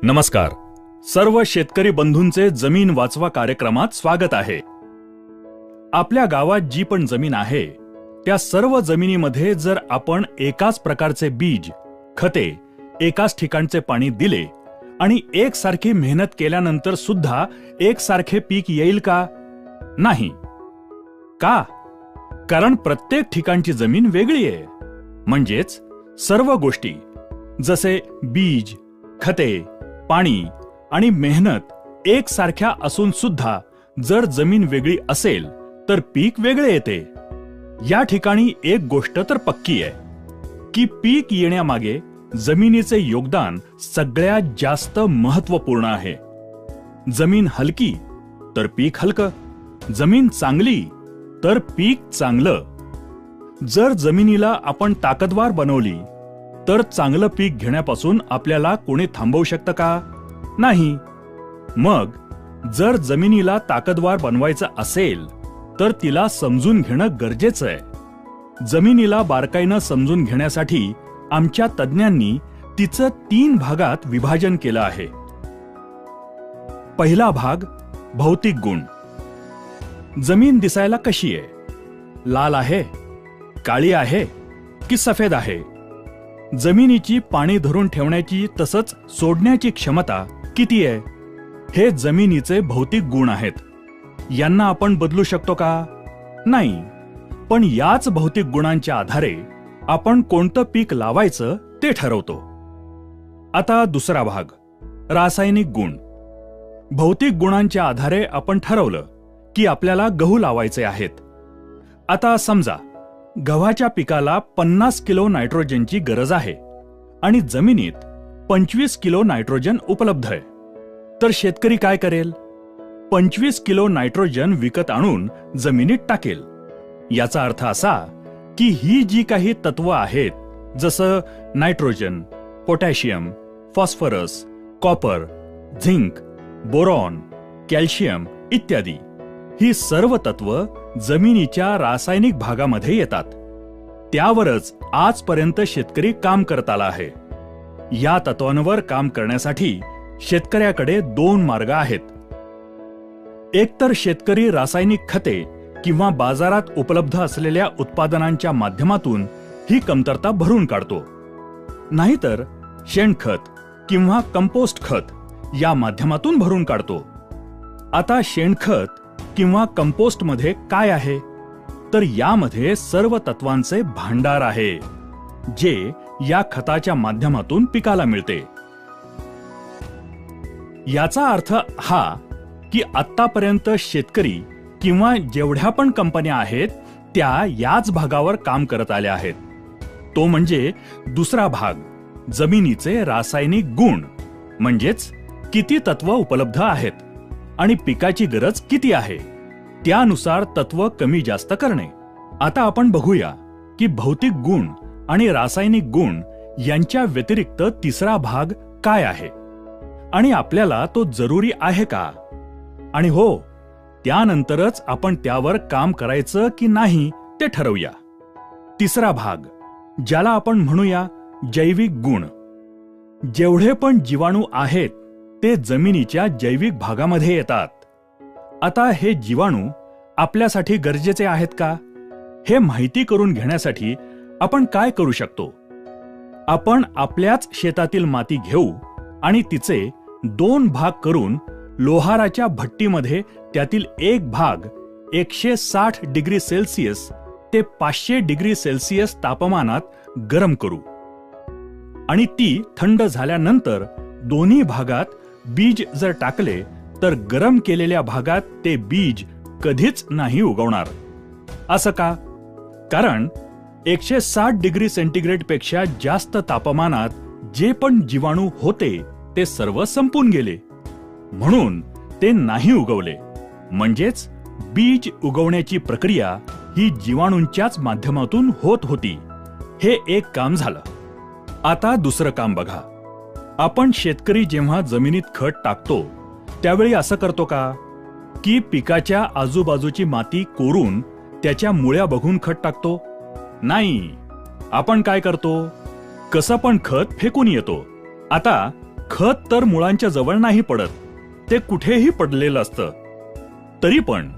नमस्कार. सर्व शेतकरी बंधूंचे जमीन वाचवा कार्यक्रमात स्वागत आहे. आपल्या गावात जी पण जमीन आहे त्या सर्व जमिनीमध्ये जर आपण एकाच प्रकारचे बीज, खते, एकाच ठिकाणचे पाणी दिले आणि एकसारखी मेहनत केल्यानंतर सुद्धा एकसारखे पीक येईल का? नाही. का? कारण प्रत्येक ठिकाणची जमीन वेगळी आहे. म्हणजेच सर्व गोष्टी जसे बीज, खते, पाणी आणि मेहनत एकसारख्या असून सुद्धा जर जमीन वेगळी असेल तर पीक वेगळे येते. या ठिकाणी एक गोष्ट तर पक्की आहे की पीक येण्यामागे जमिनीचे योगदान सगळ्यात जास्त महत्त्वपूर्ण आहे. जमीन हलकी तर पीक हलकं, जमीन चांगली तर पीक चांगलं. जर जमिनीला आपण ताकदवार बनवली तर चांगलं पीक घेण्यापासून आपल्याला कोणी थांबवू शकतं का? नाही. मग जर जमिनीला ताकदवार बनवायचं असेल तर तिला समजून घेणं गरजेचं आहे. जमिनीला बारकाईनं समजून घेण्यासाठी आमच्या तज्ज्ञांनी तिचं 3 भागात विभाजन केलं आहे. पहिला भाग भौतिक गुण. जमीन दिसायला कशी आहे? लाल आहे, काळी आहे की सफेद आहे? जमिनीची पाणी धरून ठेवण्याची तसंच सोडण्याची क्षमता किती आहे? हे जमिनीचे भौतिक गुण आहेत. यांना आपण बदलू शकतो का? नाही. पण याच भौतिक गुणांच्या आधारे आपण कोणतं पीक लावायचं ते ठरवतो. आता दुसरा भाग रासायनिक गुण. भौतिक गुणांच्या आधारे आपण ठरवलं की आपल्याला गहू लावायचे आहेत. आता समजा गव्हाच्या पिकाला 50 किलो नायट्रोजनची गरज आहे आणि जमिनीत 25 किलो नायट्रोजन उपलब्ध आहे. तर शेतकरी काय करेल? 25 किलो नायट्रोजन विकत आणून जमिनीत टाकेल. याचा अर्थ असा की ही जी काही तत्व आहेत जसं nitrogen, potassium, phosphorus, copper, zinc, boron, calcium इत्यादी, ही सर्व तत्व जमिनीच्या रासायनिक भागामध्ये येतात. त्यावरच आजपर्यंत शेतकरी काम करत आला आहे. या तत्वांवर काम करण्यासाठी शेतकऱ्याकडे 2 मार्ग आहेत. एकतर शेतकरी रासायनिक खते किंवा बाजारात उपलब्ध असलेल्या उत्पादनांच्या माध्यमातून ही कमतरता भरून काढतो, नाहीतर शेणखत किंवा कंपोस्ट खत या माध्यमातून भरून काढतो. आता शेणखत किंवा कंपोस्टमध्ये काय आहे? तर यामध्ये सर्व तत्वांचे भांडार आहे जे या खताच्या माध्यमातून पिकाला मिळते. याचा अर्थ हा की आत्तापर्यंत शेतकरी किंवा जेवढ्या पण कंपन्या आहेत त्या याच भागावर काम करत आल्या आहेत. तो म्हणजे दुसरा भाग, जमिनीचे रासायनिक गुण. म्हणजेच किती तत्व उपलब्ध आहेत आणि पिकाची गरज किती आहे त्यानुसार तत्व कमी जास्त करणे. आता आपण बघूया की भौतिक गुण आणि रासायनिक गुण यांच्या व्यतिरिक्त तिसरा भाग काय आहे आणि आपल्याला तो जरुरी आहे का? आणि हो, त्यानंतरच आपण त्यावर काम करायचं की नाही ते ठरवूया. तिसरा भाग, ज्याला आपण म्हणूया जैविक गुण. जेवढे पण जीवाणू आहेत ते जमिनीच्या जैविक भागामध्ये येतात. आता हे जीवाणू आपल्यासाठी गरजेचे आहेत का? हे माहिती करून घेण्यासाठी आपण काय करू शकतो? आपण आपल्याच शेतातील माती घेऊ आणि तिचे 2 भाग करून लोहाराच्या भट्टीमध्ये त्यातील एक भाग 160 डिग्री सेल्सिअस ते 500 डिग्री सेल्सिअस तापमानात गरम करू आणि ती थंड झाल्यानंतर दोन्ही भागात बीज जर टाकले तर गरम केलेल्या भागात ते बीज कधीच नाही उगवणार. असं का? कारण 160 डिग्री सेंटीग्रेड पेक्षा जास्त तापमानात जे पण जीवाणू होते ते सर्व संपून गेले, म्हणून ते नाही उगवले. म्हणजेच बीज उगवण्याची प्रक्रिया ही जीवाणूंच्याच माध्यमातून होत होती. हे एक काम झालं. आता दुसरं काम बघा. आपण शेतकरी जेव्हा जमिनीत खत टाकतो त्यावेळी असं करतो का की पिकाच्या आजूबाजूची माती कोरून त्याच्या मुळ्या बघून खत टाकतो? नाही. आपण काय करतो? कसं पण खत फेकून येतो. आता खत तर मुळांच्या जवळ नाही पडत, ते कुठेही पडलेलं असतं. तरी पण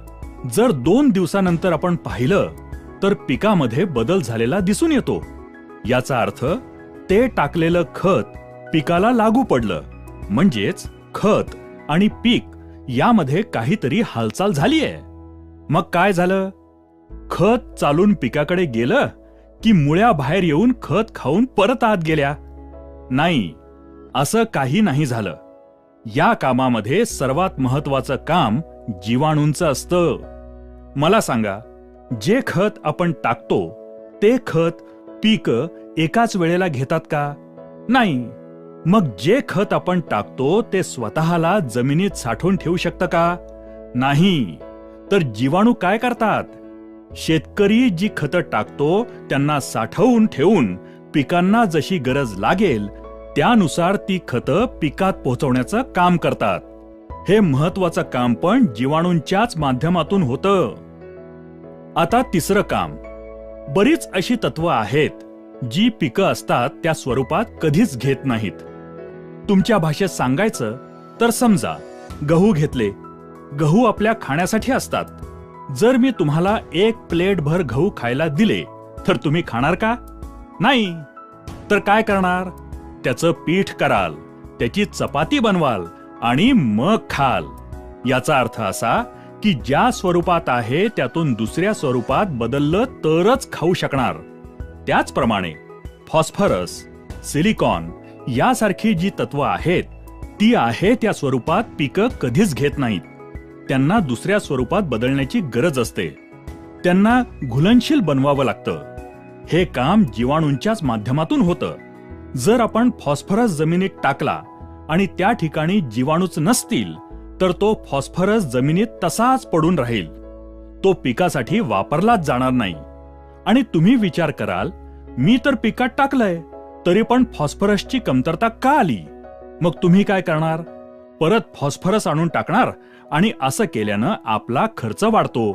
जर 2 दिवसानंतर आपण पाहिलं तर पिकामध्ये बदल झालेला दिसून येतो. याचा अर्थ ते टाकलेलं खत पिकाला लागू पडलं, म्हणजेच खत आणि पीक यामध्ये काहीतरी हालचाल झालीये. मग काय झालं? खत चालून पिकाकडे गेलं की मुळ्या बाहेर येऊन खत खाऊन परत आत गेल्या? नाही, असं काही नाही झालं. या कामामध्ये सर्वात महत्वाचं काम जीवाणूंचं असतं. मला सांगा, जे खत आपण टाकतो ते खत पीक एकाच वेळेला घेतात का? नाही. मग जे खत आपण टाकतो ते स्वतःला जमिनीत साठवून ठेवू शकतं का? नाही. तर जीवाणू काय करतात? शेतकरी जी खतं टाकतो त्यांना साठवून ठेवून पिकांना जशी गरज लागेल त्यानुसार ती खतं पिकात पोहोचवण्याचं काम करतात. हे महत्वाचं काम पण जीवाणूंच्याच माध्यमातून होतं. आता तिसरं काम. बरीच अशी तत्व आहेत जी पिकं असतात त्या स्वरूपात कधीच घेत नाहीत. तुमच्या भाषेत सांगायचं तर समजा गहू घेतले. गहू आपल्या खाण्यासाठी असतात. जर मी तुम्हाला 1 प्लेट भर गहू खायला दिले तर तुम्ही खाणार का? नाही. तर काय करणार? त्याचं पीठ कराल, त्याची चपाती बनवाल आणि मग खाल. याचा अर्थ असा की ज्या स्वरूपात आहे त्यातून दुसऱ्या स्वरूपात बदललं तरच खाऊ शकणार. त्याचप्रमाणे फॉस्फरस, सिलिकॉन यासारखी जी तत्व आहेत ती आहे त्या स्वरूपात पिकं कधीच घेत नाहीत. त्यांना दुसऱ्या स्वरूपात बदलण्याची गरज असते. त्यांना घुलनशील बनवावं लागतं. हे काम जीवाणूंच्याच माध्यमातून होतं. जर आपण फॉस्फरस जमिनीत टाकला आणि त्या ठिकाणी जीवाणूच नसतील तर तो फॉस्फरस जमिनीत तसाच पडून राहील. तो पिकासाठी वापरलाच जाणार नाही. आणि तुम्ही विचार कराल, मी तर पिकात टाकलंय तरी पण फॉस्फरसची कमतरता का आली? मग तुम्ही काय करणार? परत फॉस्फरस आणून टाकणार आणि असं केल्यानं आपला खर्च वाढतो.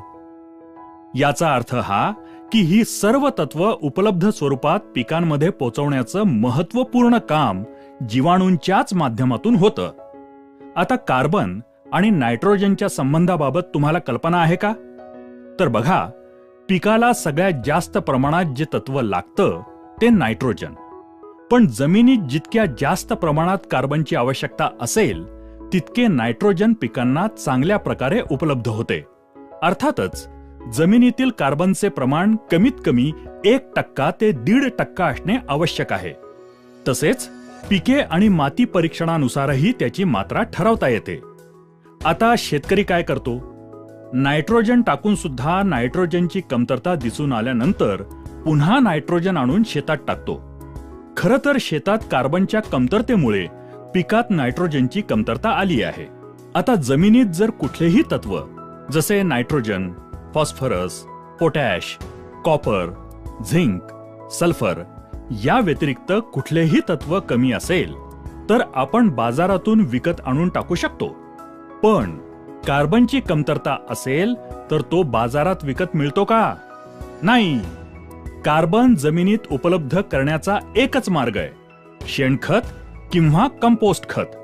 याचा अर्थ हा की ही सर्व तत्व उपलब्ध स्वरूपात पिकांमध्ये पोहोचवण्याचं महत्त्वपूर्ण काम जीवाणूंच्याच माध्यमातून होतं. आता कार्बन आणि नायट्रोजनच्या संबंधाबाबत तुम्हाला कल्पना आहे का? तर बघा, पिकाला सगळ्यात जास्त प्रमाणात जे तत्व लागतं ते नायट्रोजन. पण जमिनीत जितक्या जास्त प्रमाणात कार्बनची आवश्यकता असेल तितके नायट्रोजन पिकांना चांगल्या प्रकारे उपलब्ध होते. अर्थातच जमिनीतील कार्बनचे प्रमाण कमीत कमी 1% ते 1.5% असणे आवश्यक आहे. तसेच पिके आणि माती परीक्षणानुसारही त्याची मात्रा ठरवता येते. आता शेतकरी काय करतो? नायट्रोजन टाकून सुद्धा नायट्रोजनची कमतरता दिसून आल्यानंतर पुन्हा नायट्रोजन आणून शेतात टाकतो. खरं तर शेतात कार्बनच्या कमतरतेमुळे पिकात नायट्रोजनची कमतरता आली आहे. आता जमिनीत जर कुठलेही तत्व जसे nitrogen, phosphorus, potash, copper, zinc, sulphur या व्यतिरिक्त कुठलेही तत्व कमी असेल तर आपण बाजारातून विकत आणून टाकू शकतो. पण कार्बनची कमतरता असेल तर तो बाजारात विकत मिळतो का? नाही. कार्बन जमिनीत उपलब्ध करण्याचा एकच मार्ग आहे, शेणखत किंवा कंपोस्ट खत.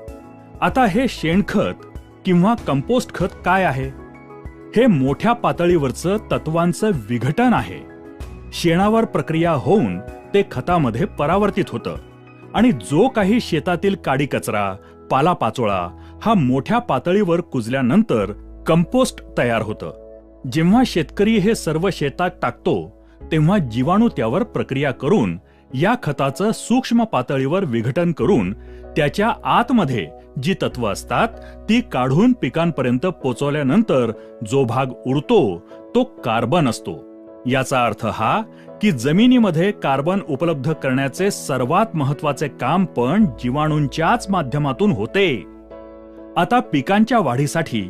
आता हे शेणखत किंवा कंपोस्ट खत काय आहे? हे मोठ्या पातळीवरचं तत्वांचं विघटन आहे. शेणावर प्रक्रिया होऊन ते खतामध्ये परावर्तित होतं आणि जो काही शेतातील काडी कचरा, पालापाचोळा हा मोठ्या पातळीवर कुजल्यानंतर कंपोस्ट तयार होतं. जेव्हा शेतकरी हे सर्व शेतात टाकतो तेव्हा जीवाणू त्यावर प्रक्रिया करून या खताचं सूक्ष्म पातळीवर विघटन करून त्याच्या आतमध्ये जी तत्व असतात ती काढून पिकांपर्यंत पोचवल्यानंतर जो भाग उरतो तो कार्बन असतो. याचा अर्थ हा की जमिनीमध्ये कार्बन उपलब्ध करण्याचे सर्वात महत्वाचे काम पण जीवाणूंच्याच माध्यमातून होते. आता पिकांच्या वाढीसाठी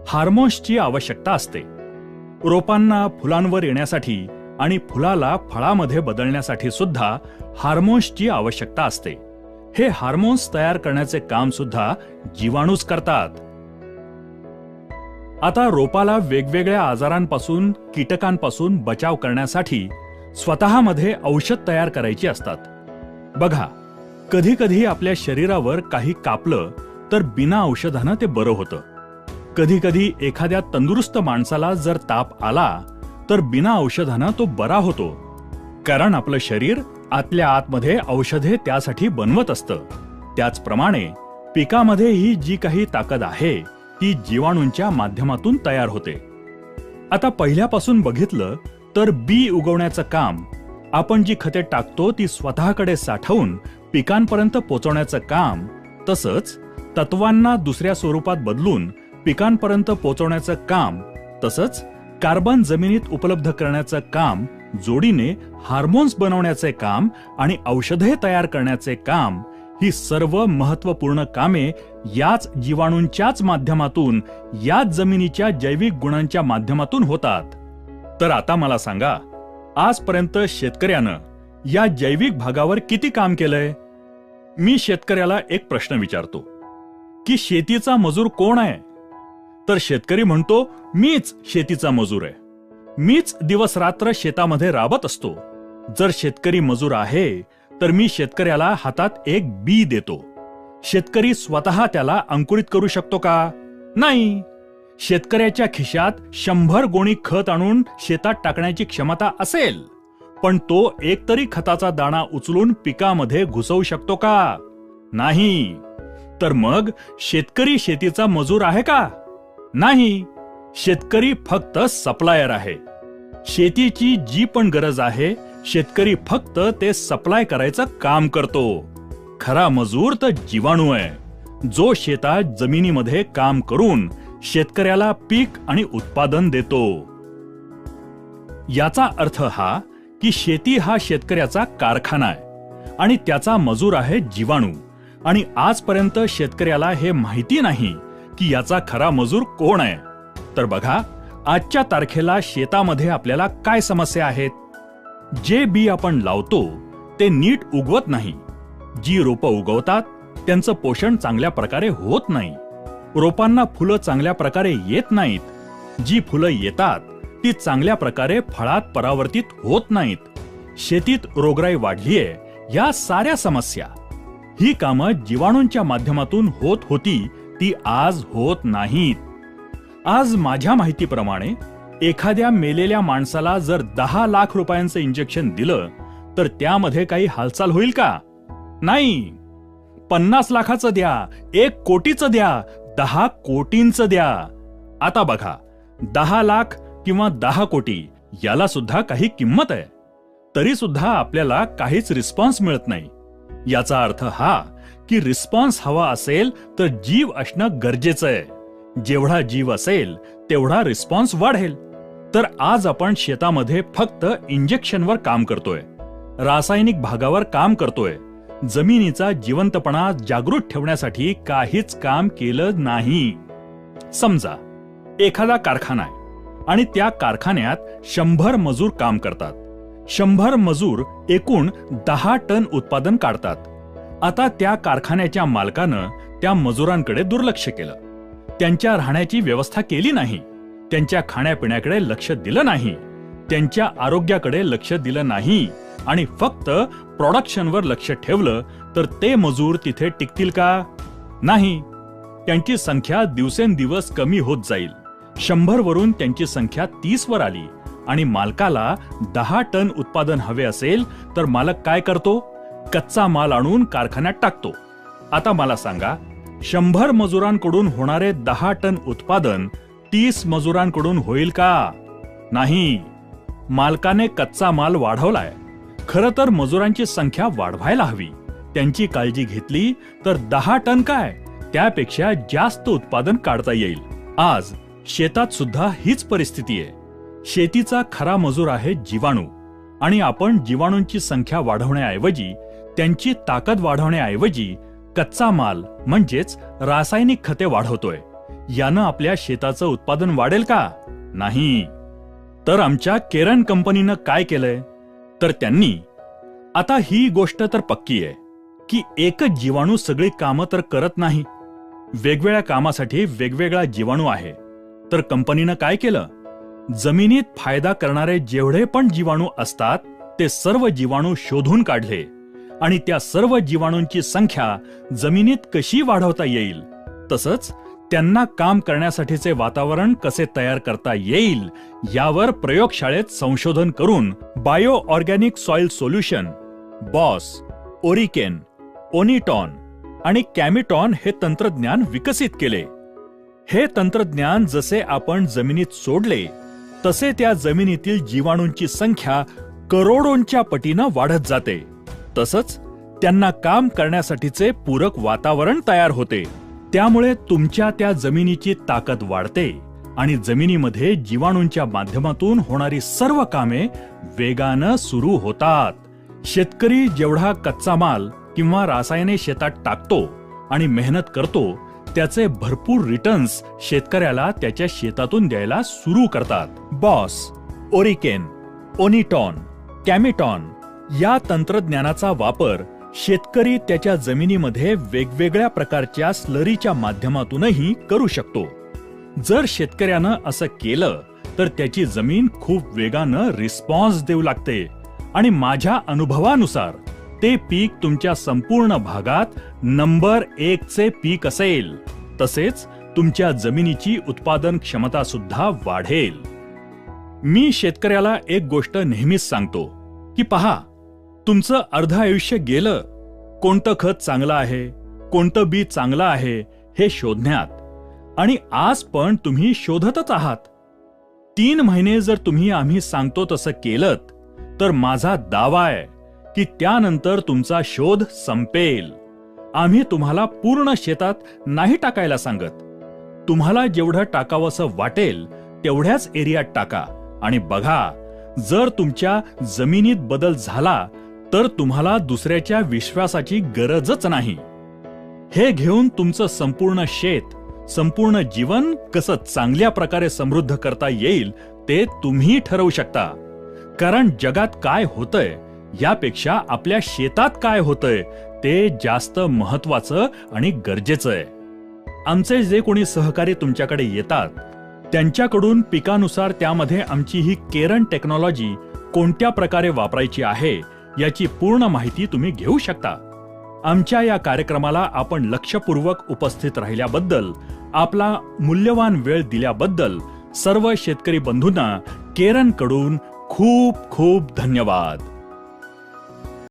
हार्मोन्सची आवश्यकता असते. रोपांना फुलांवर येण्यासाठी आणि फुलाला फळामध्ये बदलण्यासाठी सुद्धा हार्मोन्सची आवश्यकता असते. हे हार्मोन्स तयार करण्याचे काम सुद्धा जीवाणूच करतात. आता रोपाला वेगवेगळ्या आजारांपासून, कीटकांपासून बचाव करण्यासाठी स्वतःमध्ये औषध तयार करायची असतात. बघा, कधी कधी आपल्या शरीरावर काही कापलं तर बिना औषधानं ते बरं होतं. कधी कधी एखाद्या तंदुरुस्त माणसाला जर ताप आला तर बिना औषधानं तो बरा होतो. कारण आपलं शरीर आतल्या आतमध्ये औषधे त्यासाठी बनवत असतं. त्याचप्रमाणे पिकामध्ये ही जी काही ताकद आहे ती जीवाणूंच्या माध्यमातून तयार होते. आता पहिल्यापासून बघितलं तर बी उगवण्याचं काम, आपण जी खते टाकतो ती स्वतःकडे साठवून पिकांपर्यंत पोहोचवण्याचं काम, तसंच तत्वांना दुसऱ्या स्वरूपात बदलून पिकांपर्यंत पोहोचवण्याचं काम, तसंच कार्बन जमिनीत उपलब्ध करण्याचं काम, जोडीने हार्मोन्स बनवण्याचे काम आणि औषधे तयार करण्याचे काम, ही सर्व महत्त्वपूर्ण कामे याच जीवाणूंच्याच माध्यमातून, याच जमिनीच्या जैविक गुणांच्या माध्यमातून होतात. तर आता मला सांगा, आजपर्यंत शेतकऱ्यानं या जैविक भागावर किती काम केलंय? मी शेतकऱ्याला एक प्रश्न विचारतो की शेतीचा मजूर कोण आहे? तर शेतकरी म्हणतो, मीच शेतीचा मजूर आहे. मीच दिवस रात्र शेतामध्ये राबत असतो. जर शेतकरी मजूर आहे तर मी शेतकऱ्याला हातात एक बी देतो. शेतकरी स्वतः त्याला अंकुरित करू शकतो का? नाही. शेतकऱ्याच्या खिशात 100 गोणी खत आणून शेतात टाकण्याची क्षमता असेल, पण तो एकतरी खताचा दाणा उचलून पिकामध्ये घुसवू शकतो का? नाही. तर मग शेतकरी शेतीचा मजूर आहे का? नाही. शेतकरी फक्त सप्लायर आहे. शेतीची जी पण गरज आहे, शेतकरी फक्त ते सप्लाय करायचं काम करतो. खरा मजूर तर जीवाणू आहे, जो शेतात जमिनीमध्ये काम करून शेतकऱ्याला पीक आणि उत्पादन देतो. याचा अर्थ हा की शेती हा शेतकऱ्याचा कारखाना आहे आणि त्याचा मजूर आहे जीवाणू. आणि आजपर्यंत शेतकऱ्याला हे माहिती नाही की याचा खरा मजूर कोण आहे. तर बघा, आजच्या तारखेला शेतामध्ये आपल्याला काय समस्या आहेत? जे बी आपण लावतो ते नीट उगवत नाही. जी रोपं उगवतात त्यांचं पोषण चांगल्या प्रकारे होत नाही. रोपांना फुलं चांगल्या प्रकारे येत नाहीत. जी फुलं येतात ती चांगल्या प्रकारे फळात परावर्तित होत नाहीत. शेतीत रोगराई वाढलीये. या साऱ्या समस्या, ही कामं जीवाणूंच्या माध्यमातून होत होती, ती आज होत नाहीत. आज माझ्या माहितीप्रमाणे एखाद्या मेलेल्या माणसाला जर 10 लाख रुपयांचं इंजेक्शन दिलं तर त्यामध्ये काही हालचाल होईल का? नाही. 50 लाखाचं द्या, 1 कोटीचं द्या, 10 कोटींचं द्या. आता बघा, 10 लाख किंवा 10 कोटी याला सुद्धा काही किंमत आहे. तरी सुद्धा आपल्याला काहीच रिस्पॉन्स मिळत नाही. याचा अर्थ हा की रिस्पॉन्स हवा असेल तर जीव असणं गरजेचं आहे. जेवढा जीव असेल तेवढा रिस्पॉन्स वाढेल. तर आज आपण शेतामध्ये फक्त इंजेक्शनवर काम करतोय, रासायनिक भागावर काम करतोय. जमिनीचा जिवंतपणा जागृत ठेवण्यासाठी काहीच काम केलं नाही. समजा एखादा कारखाना आहे आणि त्या कारखान्यात 100 मजूर काम करतात. 100 मजूर एकूण 10 टन उत्पादन काढतात. आता त्या कारखान्याच्या मालकानं त्या मजुरांकडे दुर्लक्ष केलं. त्यांच्या राहण्याची व्यवस्था केली नाही. त्यांच्या खाण्यापिण्याकडे लक्ष दिलं नाही. त्यांच्या आरोग्याकडे लक्ष दिलं नाही आणि फक्त प्रोडक्शनवर लक्ष ठेवलं तर ते मजूर तिथे टिकतील का? नाही. त्यांची संख्या दिवसेंदिवस कमी होत जाईल. 100 वरून त्यांची संख्या 30 वर आली आणि मालकाला 10 टन उत्पादन हवे असेल तर मालक काय करतो? कच्चा माल आणून कारखान्यात टाकतो. आता मला सांगा, 100 मजुरांकडून होणारे 10 टन उत्पादन 30 मजुरांकडून होईल का? नाही. मालकाने कच्चा माल वाढवलाय. खरं तर मजुरांची संख्या वाढवायला हवी. त्यांची काळजी घेतली तर 10 टन काय, त्यापेक्षा जास्त उत्पादन काढता येईल. आज शेतात सुद्धा हीच परिस्थिती आहे. शेतीचा खरा मजूर आहे जीवाणू आणि आपण जीवाणूंची संख्या वाढवण्याऐवजी, त्यांची ताकद वाढवण्याऐवजी कच्चा माल म्हणजेच रासायनिक खते वाढवतोय. यानं आपल्या शेताचं उत्पादन वाढेल का? नाही. तर आमच्या केरन कंपनीनं काय केलंय? तर त्यांनी, आता ही गोष्ट तर पक्की आहे की एकच जीवाणू सगळी कामं तर करत नाही. वेगवेगळ्या कामासाठी वेगवेगळा जीवाणू आहे. तर कंपनीनं काय केलं? जमिनीत फायदा करणारे जेवढे पण जीवाणू असतात ते सर्व जीवाणू शोधून काढले आणि त्या सर्व जीवाणूंची संख्या जमिनीत कशी वाढवता येईल, तसंच त्यांना काम करण्यासाठीचे वातावरण कसे तयार करता येईल यावर प्रयोगशाळेत संशोधन करून बायो ऑर्गॅनिक सॉइल सोल्युशन, बॉस, ओरिकेन, ओनिटॉन आणि कॅमिटॉन हे तंत्रज्ञान विकसित केले. हे तंत्रज्ञान जसे आपण जमिनीत सोडले तसे त्या जमिनीतील जीवाणूंची संख्या करोडोंच्या पटीनं वाढत जाते. तसंच त्यांना काम करण्यासाठीचे पूरक वातावरण तयार होते. त्यामुळे तुमच्या त्या जमिनीची ताकद वाढते आणि जमिनीमध्ये जीवाणूंच्या माध्यमातून होणारी सर्व कामे वेगानं सुरू होतात. शेतकरी जेवढा कच्चा माल किंवा रासायने शेतात टाकतो आणि मेहनत करतो, त्याचे भरपूर रिटर्न्स शेतकऱ्याला त्याच्या शेतातून द्यायला सुरू करतात. बॉस, ओरिकेन, ओनिटॉन, कॅमिटॉन या तंत्रज्ञानाचा वापर शेतकरी त्याच्या जमिनीमध्ये वेगवेगळ्या प्रकारच्या स्लरीच्या माध्यमातूनही करू शकतो. जर शेतकऱ्यानं असं केलं तर त्याची जमीन खूप वेगानं रिस्पॉन्स देऊ लागते आणि माझ्या अनुभवानुसार ते पीक तुमच्या संपूर्ण भागात नंबर 1 चे पीक असेल. तसेच तुमच्या जमिनीची उत्पादन क्षमता सुद्धा वाढेल. मी शेतकऱ्याला एक गोष्ट नेहमीच सांगतो की पहा, तुमचं अर्ध आयुष्य गेलं कोणतं खत चांगलं आहे, कोणतं बी चांगलं आहे हे शोधण्यात, आणि आज पण तुम्ही शोधतच आहात. 3 महिने जर तुम्ही आम्ही सांगतो तसं केलं तर माझा दावा आहे की त्यानंतर तुमचा शोध संपेल. आम्ही तुम्हाला पूर्ण शेतात नाही टाकायला सांगत. तुम्हाला जेवढं टाकावंसं वाटेल तेवढ्याच एरियात टाका आणि बघा, जर तुमच्या जमिनीत बदल झाला तर तुम्हाला दुसऱ्याच्या विश्वासाची गरजच नाही. हे घेऊन तुमचं संपूर्ण शेत, संपूर्ण जीवन कसं चांगल्या प्रकारे समृद्ध करता येईल ते तुम्ही ठरवू शकता. कारण जगात काय होतंय यापेक्षा आपल्या शेतात काय होतंय ते जास्त महत्वाचं आणि गरजेचं आहे. आमचे जे कोणी सहकारी तुमच्याकडे येतात त्यांच्याकडून पिकानुसार त्यामध्ये आमची ही केरन टेक्नॉलॉजी कोणत्या प्रकारे वापरायची आहे याची पूर्ण माहिती तुम्ही घेऊ शकता. आमच्या या कार्यक्रमाला आपण लक्षपूर्वक उपस्थित राहिल्याबद्दल, आपला मूल्यवान वेळ दिल्याबद्दल सर्व शेतकरी बंधूंना केरनकडून खूप खूप धन्यवाद.